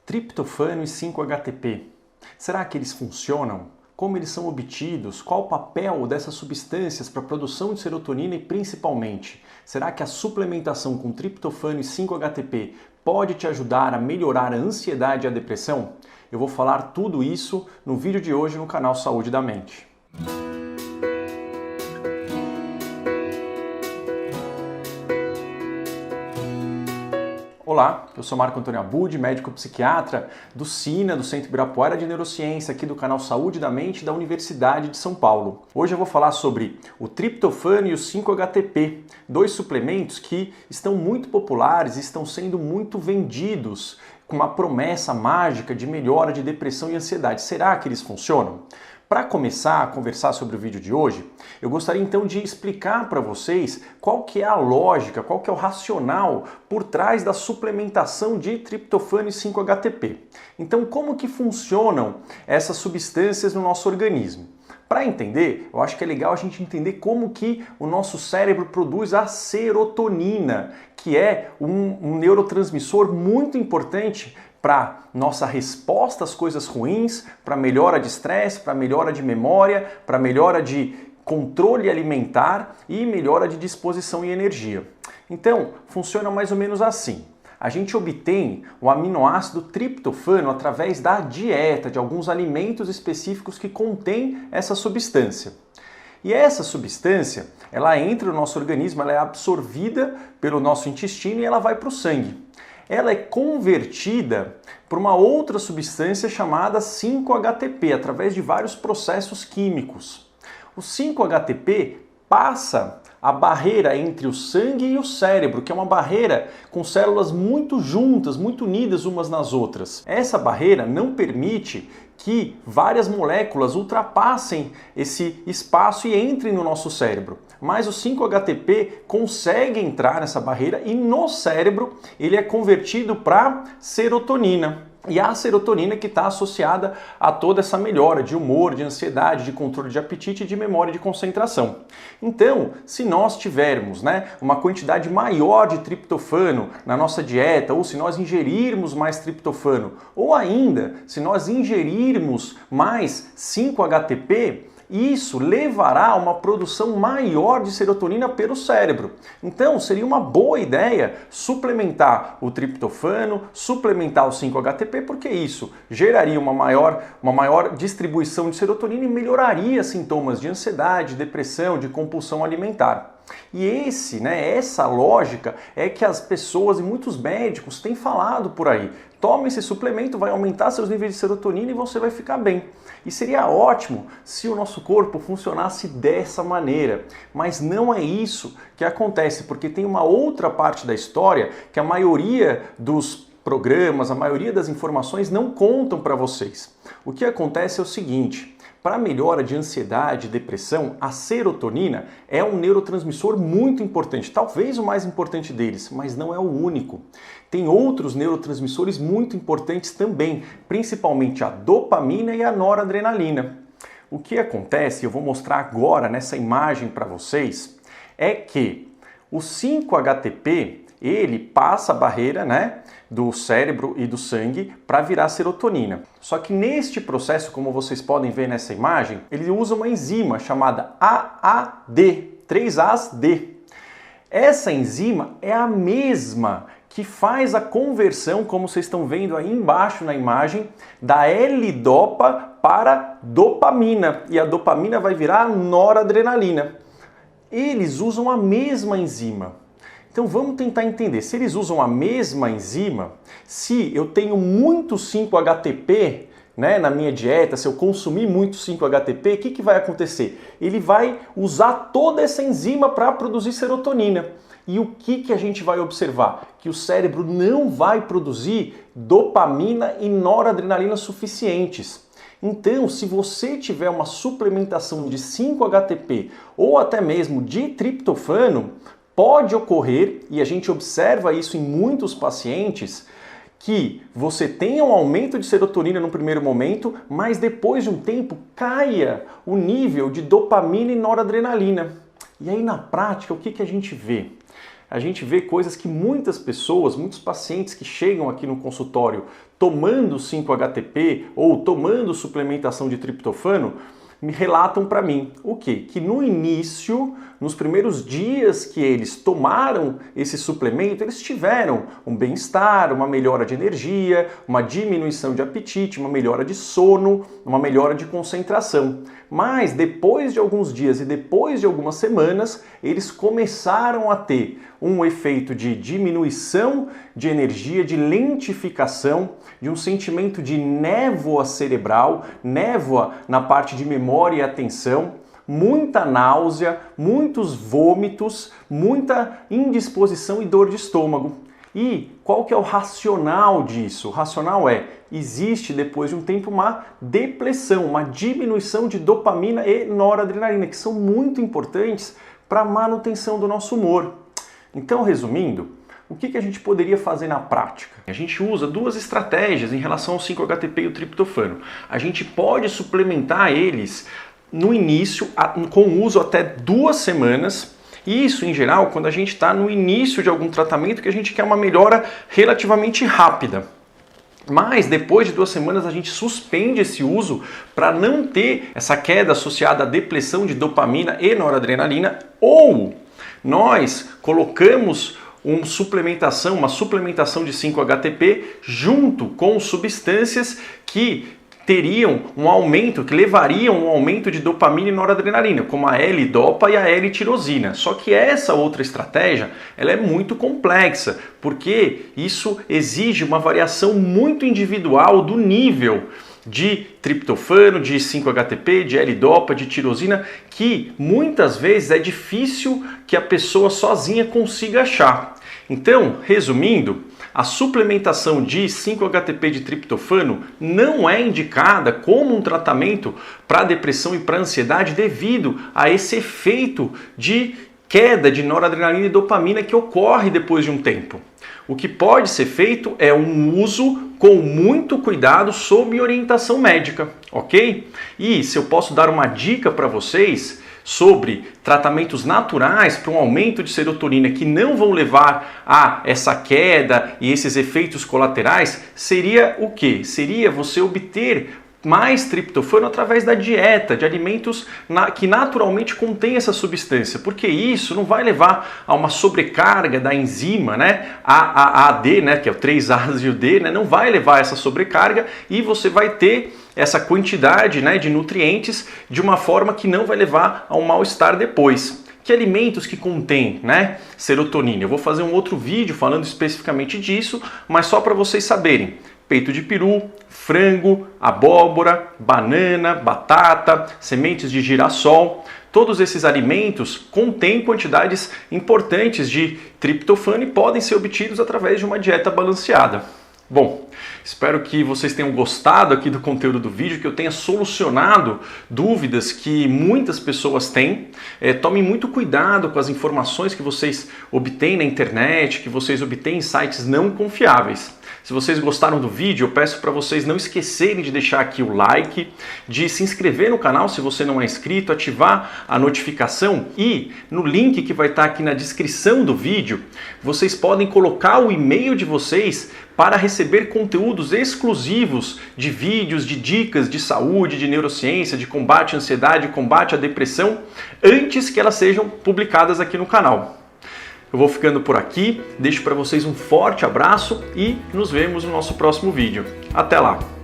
Triptofano e 5-HTP. Será que eles funcionam? Como eles são obtidos? Qual o papel dessas substâncias para a produção de serotonina e principalmente, será que a suplementação com triptofano e 5-HTP pode te ajudar a melhorar a ansiedade e a depressão? Eu vou falar tudo isso no vídeo de hoje no canal Saúde da Mente. Olá, eu sou Marco Antônio Abud, médico psiquiatra do SINA, do Centro Ibirapuera de Neurociência, aqui do canal Saúde da Mente da Universidade de São Paulo. Hoje eu vou falar sobre o triptofano e o 5-HTP, dois suplementos que estão muito populares e estão sendo muito vendidos com uma promessa mágica de melhora de depressão e ansiedade. Será que eles funcionam? Para começar a conversar sobre o vídeo de hoje, eu gostaria então de explicar para vocês qual que é a lógica, qual que é o racional por trás da suplementação de triptofano e 5-HTP. Então, como que funcionam essas substâncias no nosso organismo? Para entender, eu acho que é legal a gente entender como que o nosso cérebro produz a serotonina, que é um neurotransmissor muito importante para nossa resposta às coisas ruins, para melhora de estresse, para melhora de memória, para melhora de controle alimentar e melhora de disposição e energia. Então, funciona mais ou menos assim. A gente obtém o aminoácido triptofano através da dieta, de alguns alimentos específicos que contêm essa substância. E essa substância, ela entra no nosso organismo, ela é absorvida pelo nosso intestino e ela vai para o sangue. Ela é convertida por uma outra substância chamada 5-HTP, através de vários processos químicos. O 5-HTP passa a barreira entre o sangue e o cérebro, que é uma barreira com células muito juntas, muito unidas umas nas outras. Essa barreira não permite que várias moléculas ultrapassem esse espaço e entrem no nosso cérebro. Mas o 5-HTP consegue entrar nessa barreira e no cérebro ele é convertido para serotonina. E a serotonina que está associada a toda essa melhora de humor, de ansiedade, de controle de apetite, de memória e de concentração. Então, se nós tivermos uma quantidade maior de triptofano na nossa dieta, ou se nós ingerirmos mais triptofano, ou ainda, se nós ingerirmos mais 5-HTP, isso levará a uma produção maior de serotonina pelo cérebro. Então, seria uma boa ideia suplementar o triptofano, suplementar o 5-HTP, porque isso geraria uma maior distribuição de serotonina e melhoraria sintomas de ansiedade, depressão, de compulsão alimentar. E essa lógica é que as pessoas e muitos médicos têm falado por aí. Tome esse suplemento, vai aumentar seus níveis de serotonina e você vai ficar bem. E seria ótimo se o nosso corpo funcionasse dessa maneira. Mas não é isso que acontece, porque tem uma outra parte da história que a maioria dos programas, a maioria das informações não contam para vocês. O que acontece é o seguinte: para a melhora de ansiedade e depressão, a serotonina é um neurotransmissor muito importante, talvez o mais importante deles, mas não é o único. Tem outros neurotransmissores muito importantes também, principalmente a dopamina e a noradrenalina. O que acontece, eu vou mostrar agora nessa imagem para vocês, é que o 5-HTP, ele passa a barreira do cérebro e do sangue para virar serotonina. Só que neste processo, como vocês podem ver nessa imagem, ele usa uma enzima chamada AAD, 3AsD. Essa enzima é a mesma que faz a conversão, como vocês estão vendo aí embaixo na imagem, da L-dopa para dopamina. E a dopamina vai virar noradrenalina. Eles usam a mesma enzima. Então vamos tentar entender, se eles usam a mesma enzima, se eu tenho muito 5-HTP na minha dieta, se eu consumir muito 5-HTP, o que vai acontecer? Ele vai usar toda essa enzima para produzir serotonina. E o que a gente vai observar? Que o cérebro não vai produzir dopamina e noradrenalina suficientes. Então, se você tiver uma suplementação de 5-HTP ou até mesmo de triptofano, pode ocorrer, e a gente observa isso em muitos pacientes, que você tenha um aumento de serotonina no primeiro momento, mas depois de um tempo caia o nível de dopamina e noradrenalina. E aí na prática, o que a gente vê? a gente vê coisas que muitas pessoas, muitos pacientes que chegam aqui no consultório tomando 5-HTP ou tomando suplementação de triptofano, me relatam para mim o quê? Que no início, nos primeiros dias que eles tomaram esse suplemento, eles tiveram um bem-estar, uma melhora de energia, uma diminuição de apetite, uma melhora de sono, uma melhora de concentração. Mas depois de alguns dias e depois de algumas semanas, eles começaram a ter um efeito de diminuição de energia, de lentificação, de um sentimento de névoa cerebral, névoa na parte de memória e atenção, muita náusea, muitos vômitos, muita indisposição e dor de estômago. E qual que é o racional disso? O racional é, existe depois de um tempo uma depressão, uma diminuição de dopamina e noradrenalina, que são muito importantes para a manutenção do nosso humor. Então, resumindo, o que a gente poderia fazer na prática? A gente usa duas estratégias em relação ao 5-HTP e o triptofano. A gente pode suplementar eles no início, com uso até 2 semanas. Isso, em geral, quando a gente está no início de algum tratamento que a gente quer uma melhora relativamente rápida. Mas depois de 2 semanas a gente suspende esse uso para não ter essa queda associada à depressão de dopamina e noradrenalina, ou nós colocamos uma suplementação de 5-HTP junto com substâncias que teriam um aumento, que levariam um aumento de dopamina e noradrenalina, como a L-dopa e a L-tirosina. Só que essa outra estratégia, ela é muito complexa, porque isso exige uma variação muito individual do nível de triptofano, de 5-HTP, de L-dopa, de tirosina, que muitas vezes é difícil que a pessoa sozinha consiga achar. Então, resumindo, a suplementação de 5-HTP de triptofano não é indicada como um tratamento para depressão e para ansiedade devido a esse efeito de queda de noradrenalina e dopamina que ocorre depois de um tempo. O que pode ser feito é um uso com muito cuidado sob orientação médica, ok? E se eu posso dar uma dica para vocês sobre tratamentos naturais para um aumento de serotonina que não vão levar a essa queda e esses efeitos colaterais, seria o quê? Seria você obter mais triptofano através da dieta, de alimentos que naturalmente contêm essa substância, porque isso não vai levar a uma sobrecarga da enzima, né? A AD, né? Que é o 3-As e o D, né? Não vai levar a essa sobrecarga e você vai ter essa quantidade, né, de nutrientes de uma forma que não vai levar a um mal-estar depois. Que alimentos que contêm, né, serotonina? Eu vou fazer um outro vídeo falando especificamente disso, mas só para vocês saberem. Peito de peru, frango, abóbora, banana, batata, sementes de girassol. Todos esses alimentos contêm quantidades importantes de triptofano e podem ser obtidos através de uma dieta balanceada. Bom, espero que vocês tenham gostado aqui do conteúdo do vídeo, que eu tenha solucionado dúvidas que muitas pessoas têm. Tomem muito cuidado com as informações que vocês obtêm na internet, que vocês obtêm em sites não confiáveis. Se vocês gostaram do vídeo, eu peço para vocês não esquecerem de deixar aqui o like, de se inscrever no canal se você não é inscrito, ativar a notificação e no link que vai estar aqui na descrição do vídeo, vocês podem colocar o e-mail de vocês para receber conteúdos exclusivos de vídeos, de dicas de saúde, de neurociência, de combate à ansiedade, combate à depressão, antes que elas sejam publicadas aqui no canal. Eu vou ficando por aqui, deixo para vocês um forte abraço e nos vemos no nosso próximo vídeo. Até lá!